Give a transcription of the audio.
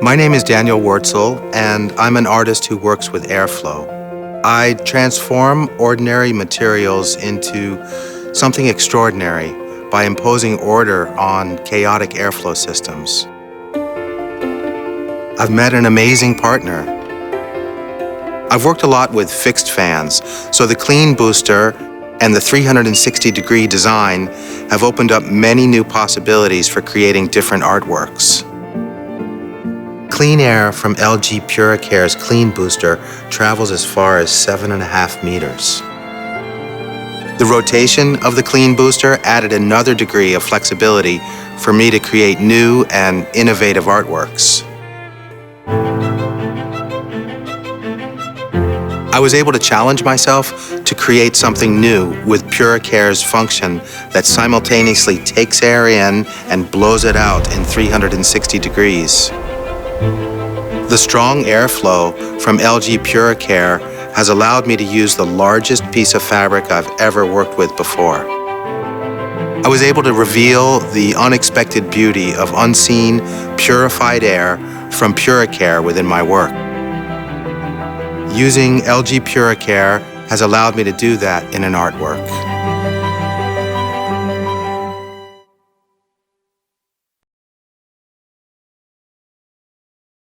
My name is Daniel Wurtzel, and I'm an artist who works with airflow. I transform ordinary materials into something extraordinary by imposing order on chaotic airflow systems. I've met an amazing partner. I've worked a lot with fixed fans, so the clean booster and the 360-degree design have opened up many new possibilities for creating different artworks. Clean air from LG PuriCare's clean booster travels as far as 7.5 meters. The rotation of the clean booster added another degree of flexibility for me to create new and innovative artworks. I was able to challenge myself to create something new with PuriCare's function that simultaneously takes air in and blows it out in 360 degrees. The strong airflow from LG PuriCare has allowed me to use the largest piece of fabric I've ever worked with before. I was able to reveal the unexpected beauty of unseen, purified air from PuriCare within my work. Using LG PuriCare has allowed me to do that in an artwork.